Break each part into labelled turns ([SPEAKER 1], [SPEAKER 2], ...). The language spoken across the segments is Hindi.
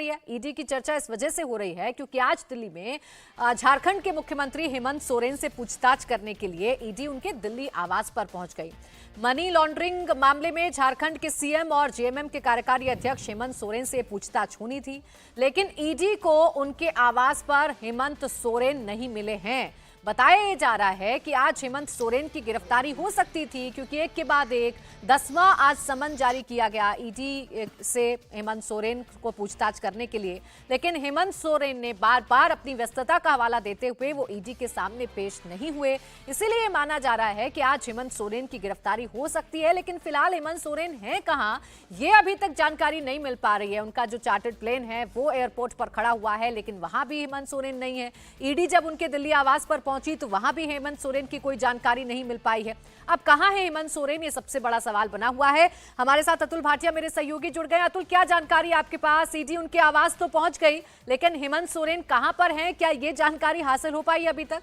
[SPEAKER 1] ईडी की चर्चा इस वजह से हो रही है क्योंकि आज दिल्ली में झारखंड के मुख्यमंत्री हेमंत सोरेन से पूछताछ करने के लिए ईडी उनके दिल्ली आवास पर पहुंच गई। मनी लॉन्ड्रिंग मामले में झारखंड के सीएम और जेएमएम के कार्यकारी अध्यक्ष हेमंत सोरेन से पूछताछ होनी थी, लेकिन ईडी को उनके आवास पर हेमंत सोरेन नहीं मिले हैं। बताया जा रहा है कि आज हेमंत सोरेन की गिरफ्तारी हो सकती थी क्योंकि एक के बाद एक 10वां आज समन जारी किया गया ईडी से हेमंत सोरेन को पूछताछ करने के लिए, लेकिन हेमंत सोरेन ने बार बार अपनी व्यस्तता का हवाला देते हुए वो ईडी के सामने पेश नहीं हुए। इसीलिए माना जा रहा है कि आज हेमंत सोरेन की गिरफ्तारी हो सकती है, लेकिन फिलहाल हेमंत सोरेन है कहां ये अभी तक जानकारी नहीं मिल पा रही है। उनका जो चार्टर्ड प्लेन है वो एयरपोर्ट पर खड़ा हुआ है, लेकिन वहां भी हेमंत सोरेन नहीं है। ईडी जब उनके दिल्ली आवास पर पहुंची तो वहां भी हेमंत सोरेन की कोई जानकारी नहीं मिल पाई है। अब कहां है हेमंत सोरेन, ये सबसे बड़ा सवाल बना हुआ है। हमारे साथ अतुल भाटिया मेरे सहयोगी जुड़ गए। अतुल, क्या जानकारी आपके पास? ईडी उनके आवास तो पहुंच गई, लेकिन हेमंत सोरेन कहां पर हैं, क्या ये जानकारी हासिल हो पाई अभी तक?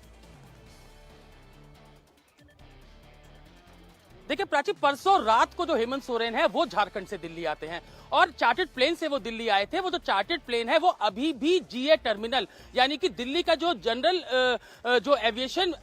[SPEAKER 2] देखिए प्राची, परसों रात को जो हेमंत सोरेन है वो झारखंड से दिल्ली आते हैं और चार्टर्ड प्लेन से वो दिल्ली आए थे। वो जो चार्टर्ड प्लेन है वो अभी भी जीए टर्मिनल यानी कि दिल्ली का जो जनरल जो एविएशन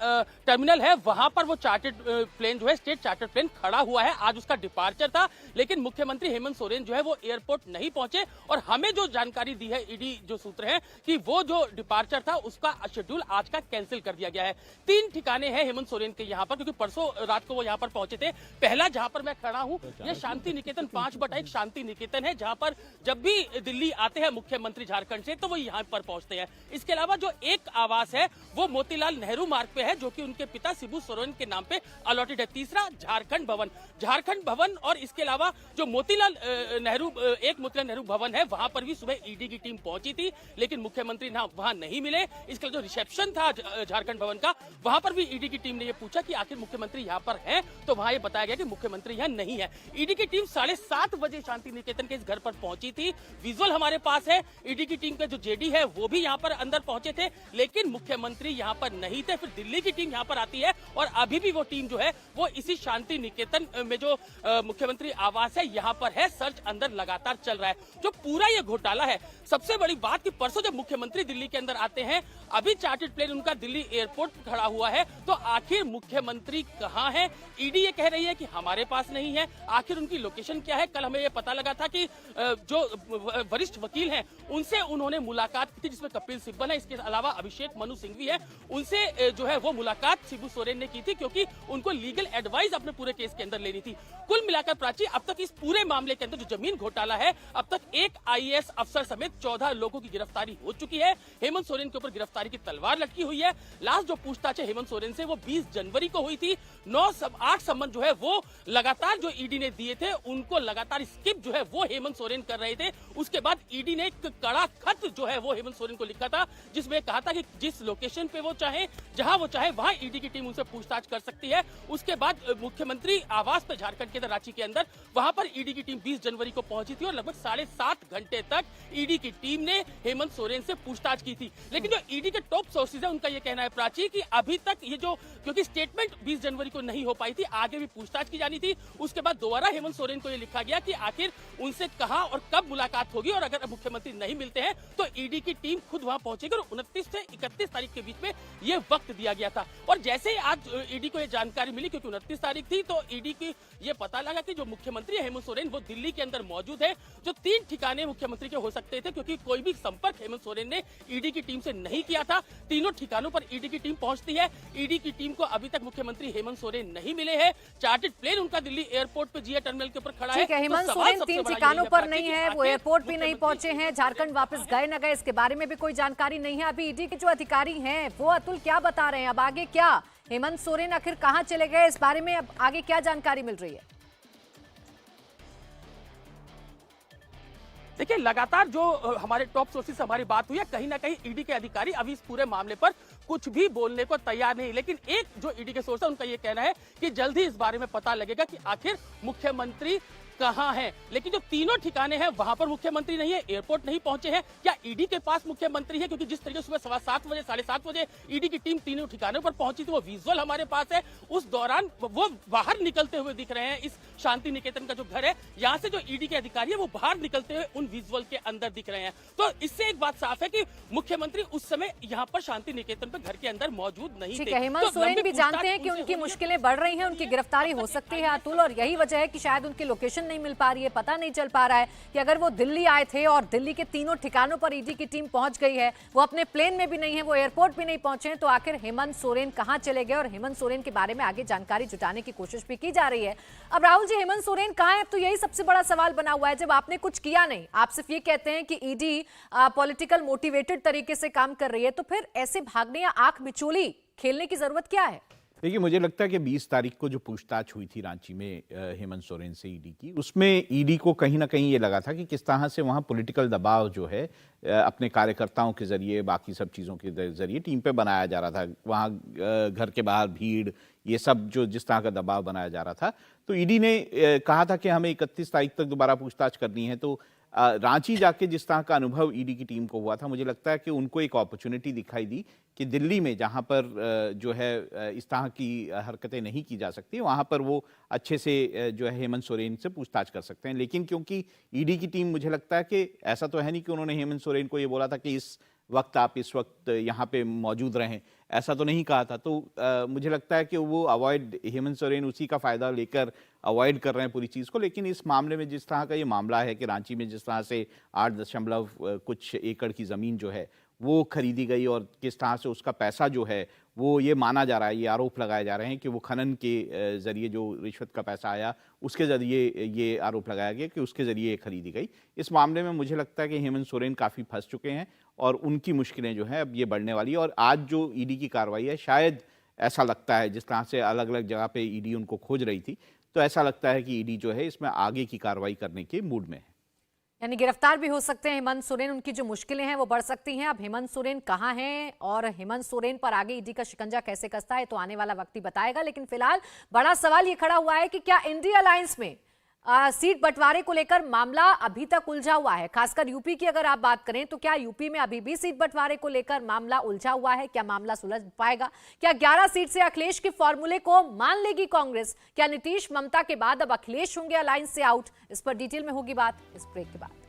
[SPEAKER 2] टर्मिनल है वहां पर वो चार्टर्ड प्लेन जो है स्टेट चार्टर्ड प्लेन खड़ा हुआ है। आज उसका डिपार्चर था, लेकिन मुख्यमंत्री हेमंत सोरेन जो है वो एयरपोर्ट नहीं पहुंचे और हमें जो जानकारी दी है ईडी जो सूत्र है कि वो जो डिपार्चर था उसका शेड्यूल आज का कैंसिल कर दिया गया है। 3 ठिकाने हैं हेमंत सोरेन के यहाँ पर, क्योंकि परसों रात को वो यहाँ पर पहुंचे थे। पहला जहां पर मैं खड़ा हूं ये शांति निकेतन 5/1 शांति निकेतन है, जहां पर जब भी दिल्ली आते हैं मुख्यमंत्री झारखंड से तो वो यहां पर पहुंचते हैं। इसके अलावा जो एक आवास है वो मोतीलाल नेहरू मार्ग पे है, जो कि उनके पिता शिबू सोरेन के नाम पे अलॉटेड है। तीसरा झारखंड भवन और इसके अलावा जो मोतीलाल नेहरू भवन है वहां पर भी सुबह ईडी की टीम पहुंची थी, लेकिन मुख्यमंत्री वहां नहीं मिले। इसके जो रिसेप्शन था झारखंड भवन का वहां पर भी ईडी की टीम ने यह पूछा कि आखिर मुख्यमंत्री यहाँ पर है, तो वहां ये बताया गया कि मुख्यमंत्री यहाँ नहीं है। ईडी की टीम 7:30 बजे शांति निकेतन के इस घर पर पहुंची थी। विजुअल हमारे पास है। ईडी की टीम के जो जेडी है वो भी यहाँ पर अंदर पहुंचे थे, लेकिन मुख्यमंत्री यहाँ पर नहीं थे। फिर दिल्ली की टीम यहाँ पर आती है और अभी भी वो टीम जो है वो इसी शांति निकेतन में जो मुख्यमंत्री आवास है यहाँ पर है। सर्च अंदर लगातार चल रहा है। जो पूरा ये घोटाला है, सबसे बड़ी बात कि परसों जब मुख्यमंत्री दिल्ली के अंदर आते हैं, अभी चार्टर्ड प्लेन उनका दिल्ली एयरपोर्ट खड़ा हुआ है, तो आखिर मुख्यमंत्री कहाँ है? ईडी ये कह रही है कि हमारे पास नहीं है। आखिर उनकी लोकेशन क्या है? कल हमें ये पता लगा था कि जो वरिष्ठ वकील हैं उनसे उन्होंने मुलाकात की थी, जिसमें कपिल सिब्बल है, इसके अलावा अभिषेक मनु सिंघवी है। उनसे जो है वो मुलाकात शिबू सोरेन ने की थी, क्योंकि उनको लीगल एडवाइस अपने पूरे केस के अंदर लेनी थी। कुल मिलाकर प्राची, अब तक इस पूरे मामले के अंदर जो जमीन घोटाला है, अब तक एक आईएएस अफसर समेत 14 लोगों की गिरफ्तारी हो चुकी है। हेमंत सोरेन के ऊपर गिरफ्तारी की तलवार लटकी हुई है। लास्ट जो पूछताछ है हेमंत सोरेन से वो 20 जनवरी को हुई थी। 8 सम्मन जो है वो लगातार जो ईडी ने दिए थे उनको लगातार स्किप जो है वो हेमंत सोरेन कर रहे थे। उसके बाद ईडी ने एक कड़ा खत जो है वो हेमंत सोरेन को लिखा था, जिसमें कहा था कि जिस लोकेशन पे वो चाहे, जहां वो चाहे, वहां ईडी की टीम उनसे पूछताछ कर सकती है। उसके बाद मुख्यमंत्री आवास पे झारखंड के रांची के अंदर वहां पर ईडी की टीम 20 जनवरी को पहुंची थी और लगभग 7.5 घंटे तक ईडी की टीम ने हेमंत सोरेन से पूछताछ की थी। लेकिन जो ईडी के टॉप सोर्सेज है उनका यह कहना है प्राची कि अभी तक ये जो, क्योंकि स्टेटमेंट 20 जनवरी को नहीं हो पाई थी, आगे भी पूछताछ की जानी थी। उसके बाद दोबारा हेमंत सोरेन को यह लिखा गया कि आखिर उनसे कहां और कब मुलाकात होगी, और अगर मुख्यमंत्री नहीं मिलते हैं तो ईडी की टीम खुद वहां पहुंचेगी। और 29 से 31 तारीख के बीच में यह वक्त दिया गया था। और जैसे ही आज ईडी को यह जानकारी मिली, क्योंकि 29 तारीख थी, तो ईडी की यह पता लगा कि जो मुख्यमंत्री हेमंत सोरेन वो दिल्ली के अंदर मौजूद है। जो 3 ठिकाने मुख्यमंत्री के हो सकते थे, क्योंकि कोई भी संपर्क हेमंत सोरेन ने ईडी की टीम से नहीं किया था। तीनों ठिकानों पर ईडी की टीम पहुंचती है। ईडी की टीम को अभी तक मुख्यमंत्री हेमंत सोरेन नहीं मिले हैं। चार्टर्ड प्लेन उनका दिल्ली एयरपोर्ट पे जीए टर्मिनल के ऊपर खड़ा है।
[SPEAKER 1] हेमंत सोरेन 3 ठिकानों पर नहीं है, वो एयरपोर्ट भी नहीं पहुंचे हैं, झारखंड वापस गए न गए इसके बारे में भी कोई जानकारी नहीं है। अभी ईडी के जो अधिकारी हैं वो अतुल क्या बता रहे हैं? अब आगे क्या? हेमंत सोरेन आखिर कहां चले गए, इस बारे में अब आगे क्या जानकारी मिल रही है?
[SPEAKER 2] देखिए, लगातार जो हमारे टॉप सोर्सेस से हमारी बात हुई है, कहीं ना कहीं ईडी के अधिकारी अभी इस पूरे मामले पर कुछ भी बोलने को तैयार नहीं। लेकिन एक जो ईडी के सोर्स है उनका यह कहना है कि जल्द ही इस बारे में पता लगेगा कि आखिर मुख्यमंत्री कहां हैं, लेकिन जो तीनों ठिकाने हैं वहां पर मुख्यमंत्री नहीं है, एयरपोर्ट नहीं पहुंचे हैं। क्या ईडी के पास मुख्यमंत्री है? क्योंकि जिस तरीके से सुबह 7:15 बजे 7:30 बजे ईडी की टीम तीनों ठिकानों पर पहुंची थी, वो विजुअल हमारे पास है। उस दौरान वो बाहर निकलते हुए दिख रहे हैं। इस शांति निकेतन का जो घर है, यहाँ से जो ईडी के अधिकारी है वो बाहर निकलते हुए उन विजुअल के अंदर दिख रहे हैं। तो इससे एक बात साफ है कि मुख्यमंत्री उस समय यहाँ पर शांति निकेतन पर घर के अंदर मौजूद नहीं थे।
[SPEAKER 1] हेमंत सोरेन भी जानते हैं कि उनकी मुश्किलें बढ़ रही हैं, उनकी गिरफ्तारी हो सकती है अतुल, और यही वजह है कि शायद उनकी लोकेशन नहीं मिल पा रही है। पता नहीं चल पा रहा है कि अगर वो दिल्ली आए थे और दिल्ली के तीनों ठिकानों पर ईडी की टीम पहुंच गई है, वो अपने प्लेन में भी नहीं है, वो एयरपोर्ट भी नहीं पहुंचे हैं, तो आखिर हेमंत सोरेन कहां चले गए? और हेमंत सोरेन के बारे में आगे जानकारी जुटाने की कोशिश भी की जा रही है। अब राहुल जी, हेमंत सोरेन कहां है? अब तो यही सबसे बड़ा सवाल बना हुआ है। जब आपने कुछ किया नहीं, आप सिर्फ ये कहते हैं कि ईडी पॉलिटिकल मोटिवेटेड तरीके से काम कर रही है, तो फिर ऐसे भागने या आंख बिचोली खेलने की जरूरत क्या है?
[SPEAKER 3] देखिए, मुझे लगता है कि 20 तारीख को जो पूछताछ हुई थी रांची में हेमंत सोरेन से ईडी की, उसमें ईडी को कहीं ना कहीं ये लगा था कि किस तरह से वहाँ पॉलिटिकल दबाव जो है अपने कार्यकर्ताओं के जरिए, बाकी सब चीज़ों के जरिए टीम पे बनाया जा रहा था। वहाँ घर के बाहर भीड़, ये सब जो जिस तरह का दबाव बनाया जा रहा था, तो ईडी ने कहा था कि हमें 31 तारीख तक दोबारा पूछताछ करनी है। तो रांची जाके जिस तरह का अनुभव ईडी की टीम को हुआ था, मुझे लगता है कि उनको एक अपॉर्चुनिटी दिखाई दी कि दिल्ली में जहां पर जो है इस तरह की हरकतें नहीं की जा सकती, वहां पर वो अच्छे से जो है हेमंत सोरेन से पूछताछ कर सकते हैं। लेकिन क्योंकि ईडी की टीम, मुझे लगता है कि ऐसा तो है नहीं कि उन्होंने हेमंत सोरेन को ये बोला था कि इस वक्त आप इस वक्त यहाँ पे मौजूद रहें, ऐसा तो नहीं कहा था। तो मुझे लगता है कि वो हेमंत सोरेन उसी का फ़ायदा लेकर अवॉइड कर रहे हैं पूरी चीज़ को। लेकिन इस मामले में जिस तरह का ये मामला है कि रांची में जिस तरह से 8 कुछ एकड़ की ज़मीन जो है वो खरीदी गई, और किस तरह से उसका पैसा जो है वो ये माना जा रहा है, ये आरोप लगाए जा रहे हैं कि वो खनन के ज़रिए जो रिश्वत का पैसा आया, उसके ज़रिए ये आरोप लगाया गया कि उसके ज़रिए ये खरीदी गई। इस मामले में मुझे लगता है कि हेमंत सोरेन काफ़ी फंस चुके हैं और उनकी मुश्किलें जो हैं अब ये बढ़ने वाली है। और आज जो ईडी की कार्रवाई है, शायद ऐसा लगता है, जिस तरह से अलग अलग जगह पे ईडी उनको खोज रही थी, तो ऐसा लगता है कि ईडी जो है इसमें आगे की कार्रवाई करने के मूड में है।
[SPEAKER 1] यानी गिरफ्तार भी हो सकते हैं हेमंत सोरेन, उनकी जो मुश्किलें हैं वो बढ़ सकती हैं। अब हेमंत सोरेन कहां हैं और हेमंत सोरेन पर आगे ईडी का शिकंजा कैसे कसता है, तो आने वाला वक्त ही बताएगा। लेकिन फिलहाल बड़ा सवाल ये खड़ा हुआ है कि क्या इंडिया अलायंस में सीट बंटवारे को लेकर मामला अभी तक उलझा हुआ है। खासकर यूपी की अगर आप बात करें तो क्या यूपी में अभी भी सीट बंटवारे को लेकर मामला उलझा हुआ है? क्या मामला सुलझ पाएगा? क्या 11 सीट से अखिलेश के फॉर्मूले को मान लेगी कांग्रेस? क्या नीतीश ममता के बाद अब अखिलेश होंगे अलायंस से आउट? इस पर डिटेल में होगी बात इस ब्रेक के बाद।